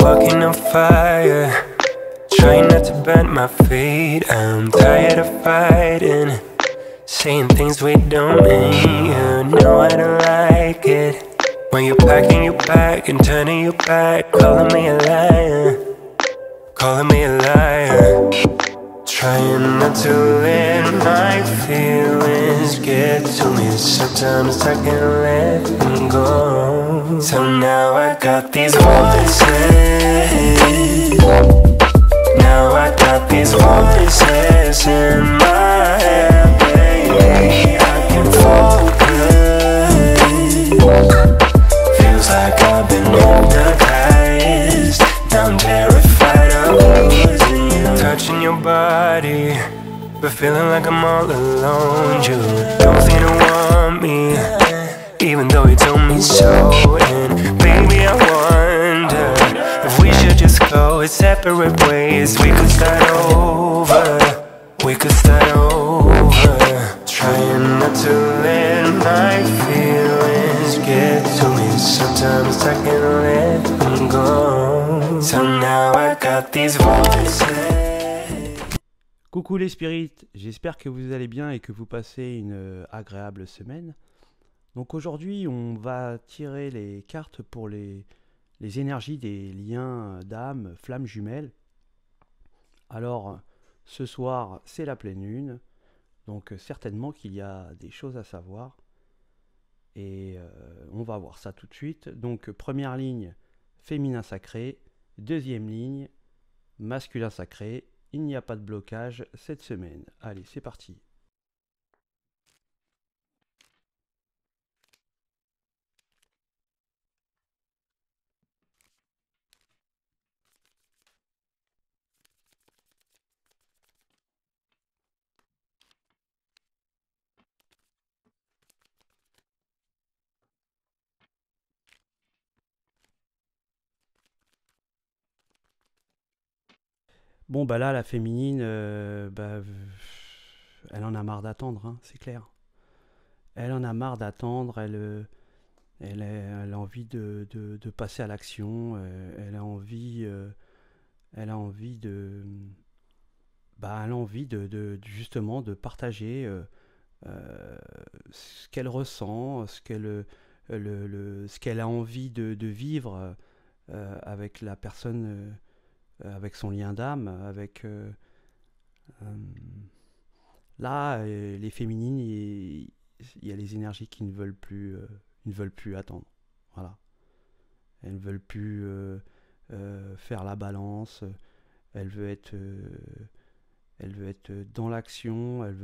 walking on fire, trying not to bend my feet. I'm tired of fighting, saying things we don't mean. You know I don't like it when you're packing your bag and turning your back, calling me a liar, calling me a liar. Trying not to let my feelings get to me. Sometimes I can't let them go. So now I got these voices. Now I got these voices in my head, baby. I can focus. Feels like I've been hypnotized. Now I'm terrified of losing you. Touching your body, but feeling like I'm all alone. You don't seem to want me, even though you told me so. And baby, I wonder if we should just go separate ways. We could start over, we could start over. Trying not to let my feelings get to me. Sometimes I can't let them go. So now I got these voices. Coucou les spirites, j'espère que vous allez bien et que vous passez une agréable semaine. Donc aujourd'hui on va tirer les cartes pour les énergies des liens d'âme, flammes jumelles. Alors ce soir c'est la pleine lune, donc certainement qu'il y a des choses à savoir. Et on va voir ça tout de suite. Donc première ligne, féminin sacré. Deuxième ligne, masculin sacré. Il n'y a pas de blocage cette semaine. Allez, c'est parti. Bon, bah là, la féminine, elle en a marre d'attendre, hein, c'est clair. Elle en a marre d'attendre, elle a envie de passer à l'action, elle a envie justement de partager ce qu'elle ressent, ce qu'elle a envie de vivre avec la personne, avec son lien d'âme, là, les féminines, il y a les énergies qui ne veulent plus attendre. Voilà. Elles ne veulent plus faire la balance. Elle veut être, elle veut être dans l'action. Elle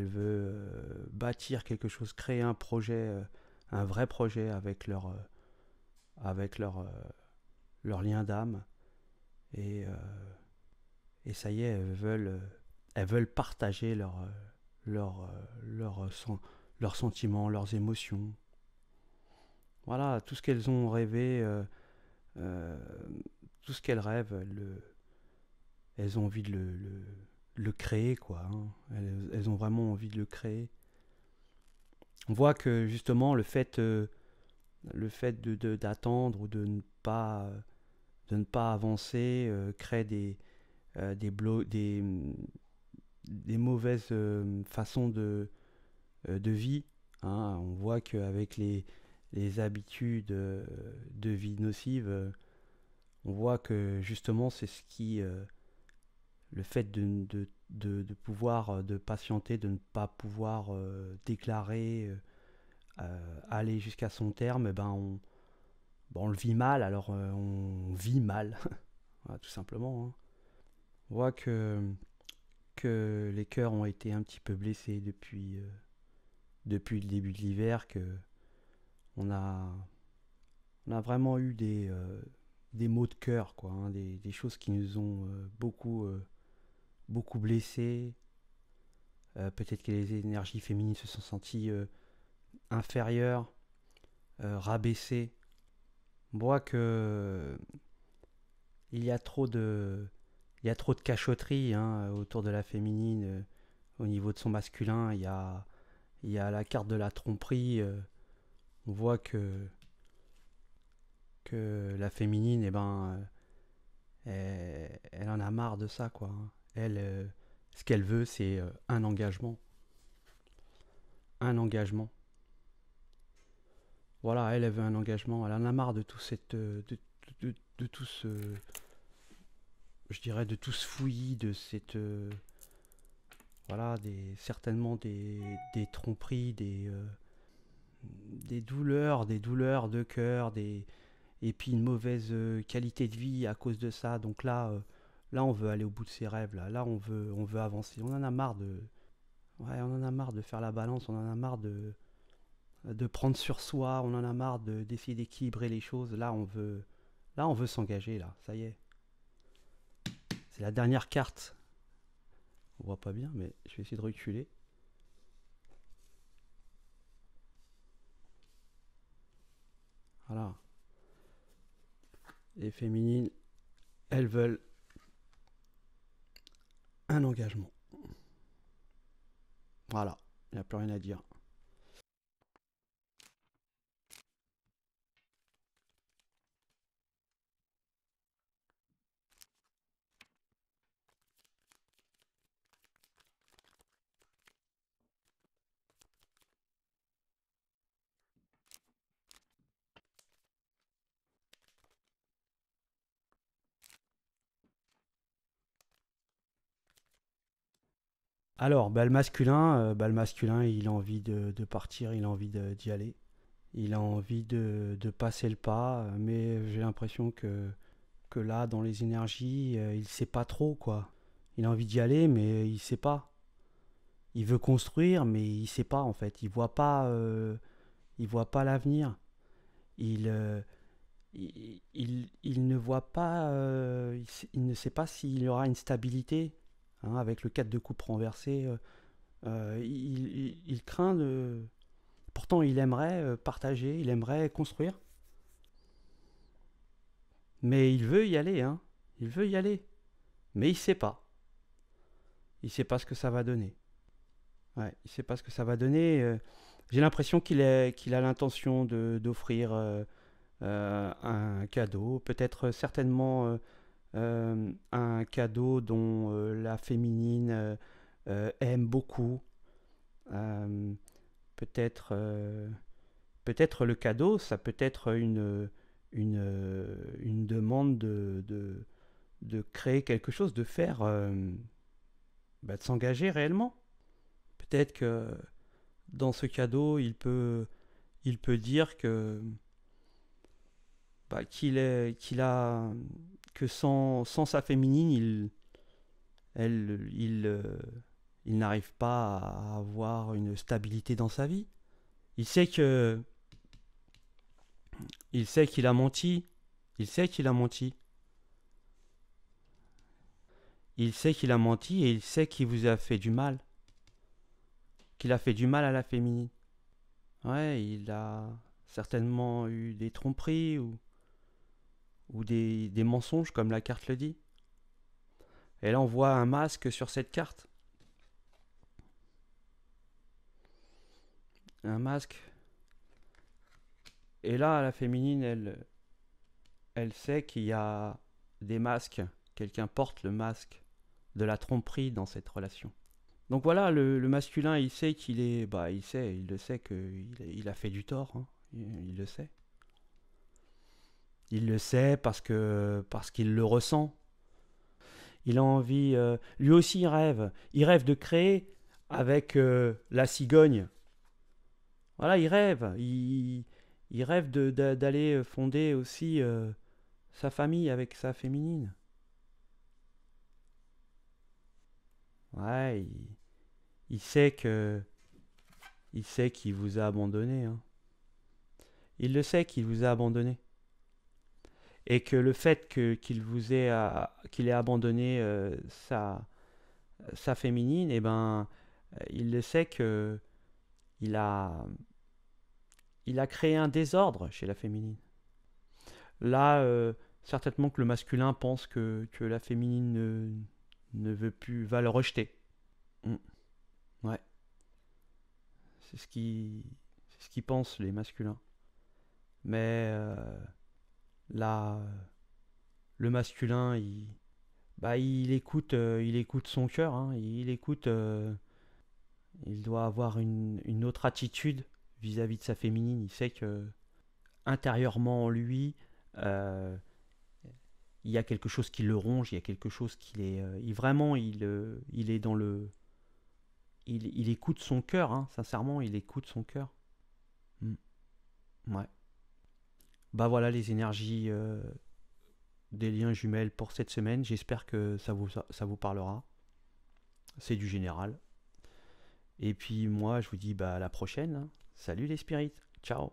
veut bâtir quelque chose, créer un projet, un vrai projet avec leur lien d'âme. Et ça y est, elles veulent partager leurs sentiments, leurs émotions. Voilà, tout ce qu'elles ont rêvé, tout ce qu'elles rêvent, elles ont envie de le créer, quoi. Hein. Elles ont vraiment envie de le créer. On voit que justement le fait d'attendre ou de ne pas avancer crée des mauvaises façons de vie. Hein. On voit qu'avec les habitudes de vie nocives, on voit que justement c'est ce qui le fait de pouvoir de patienter, de ne pas pouvoir déclarer aller jusqu'à son terme, on le vit mal. Alors on vit mal voilà, tout simplement. Hein. On voit que les cœurs ont été un petit peu blessés depuis le début de l'hiver, que on a vraiment eu des maux de cœur, quoi, hein, des choses qui nous ont beaucoup blessés. Peut-être que les énergies féminines se sont senties inférieures, rabaissées. On voit que il y a trop de cachotterie, hein, autour de la féminine. Au niveau de son masculin, il y a la carte de la tromperie. On voit que que la féminine, eh ben, elle en a marre de ça, quoi. Elle, ce qu'elle veut, c'est un engagement. Un engagement. Voilà, elle veut un engagement. Elle en a marre de tout cette, de tout ce, je dirais, de tout ce fouillis, de cette, voilà, certainement des tromperies, des douleurs de cœur, et puis une mauvaise qualité de vie à cause de ça. Donc là, là, on veut aller au bout de ses rêves. Là, on veut avancer. On en a marre de, ouais, on en a marre de faire la balance. On en a marre de prendre sur soi. On en a marre d'essayer d'équilibrer les choses. Là, on veut s'engager. Là, ça y est. C'est la dernière carte. On voit pas bien, mais je vais essayer de reculer. Voilà. Les féminines, elles veulent un engagement. Voilà, il n'y a plus rien à dire. Alors, le masculin, il a envie de partir, il a envie d'y aller. Il a envie de passer le pas, mais j'ai l'impression que là, dans les énergies, il sait pas trop, quoi. Il a envie d'y aller, mais il sait pas. Il veut construire, mais il sait pas, en fait. Il voit pas l'avenir. Il, il ne voit pas, il ne sait pas s'il y aura une stabilité, hein, avec le 4 de coupe renversé. Il craint de... Pourtant, il aimerait partager, il aimerait construire, mais il veut y aller, hein. Il veut y aller, mais il sait pas. Il sait pas ce que ça va donner. Ouais, il sait pas ce que ça va donner. J'ai l'impression qu'il a l'intention d'offrir un cadeau, peut-être certainement un cadeau dont la féminine aime beaucoup. Euh, peut-être peut-être le cadeau, ça peut être une demande de créer quelque chose, de faire, de s'engager réellement. Peut-être que dans ce cadeau, il peut dire que qu'il a que sans sa féminine, il, il n'arrive pas à avoir une stabilité dans sa vie. Il sait que il sait qu'il a menti. Il sait qu'il a menti. Il sait qu'il a menti et il sait qu'il vous a fait du mal. Qu'il a fait du mal à la féminine. Ouais, il a certainement eu des tromperies ou des mensonges, comme la carte le dit. Et là, on voit un masque sur cette carte. Un masque. Et là, la féminine, elle sait qu'il y a des masques. Quelqu'un porte le masque de la tromperie dans cette relation. Donc voilà, le masculin, il sait qu'il est... Bah, il le sait qu'il a fait du tort. Hein. Il le sait. Il le sait parce qu'il le ressent. Il a envie... lui aussi, il rêve. Il rêve de créer avec la cigogne. Voilà, il rêve. Il rêve d'aller fonder aussi sa famille avec sa féminine. Ouais, il sait que... Il sait qu'il vous a abandonné. Hein. Il le sait qu'il vous a abandonné. Et que le fait qu'il ait abandonné sa féminine, eh ben, il le sait que il a, il a créé un désordre chez la féminine. Là, certainement que le masculin pense que la féminine ne veut plus, va le rejeter. Mm. Ouais, c'est ce qui, c'est ce qu'ils pensent les masculins. Mais Là, le masculin, il écoute son cœur, hein, il doit avoir une autre attitude vis-à-vis de sa féminine. Il sait que intérieurement en lui, euh, il y a quelque chose qui le ronge, il y a quelque chose qui est, vraiment, il est dans le, il écoute son cœur, hein, sincèrement, il écoute son cœur. Mm. Ouais. Bah voilà les énergies des liens jumelles pour cette semaine. J'espère que ça vous parlera. C'est du général. Et puis moi, je vous dis bah à la prochaine, hein. Salut les spirites. Ciao.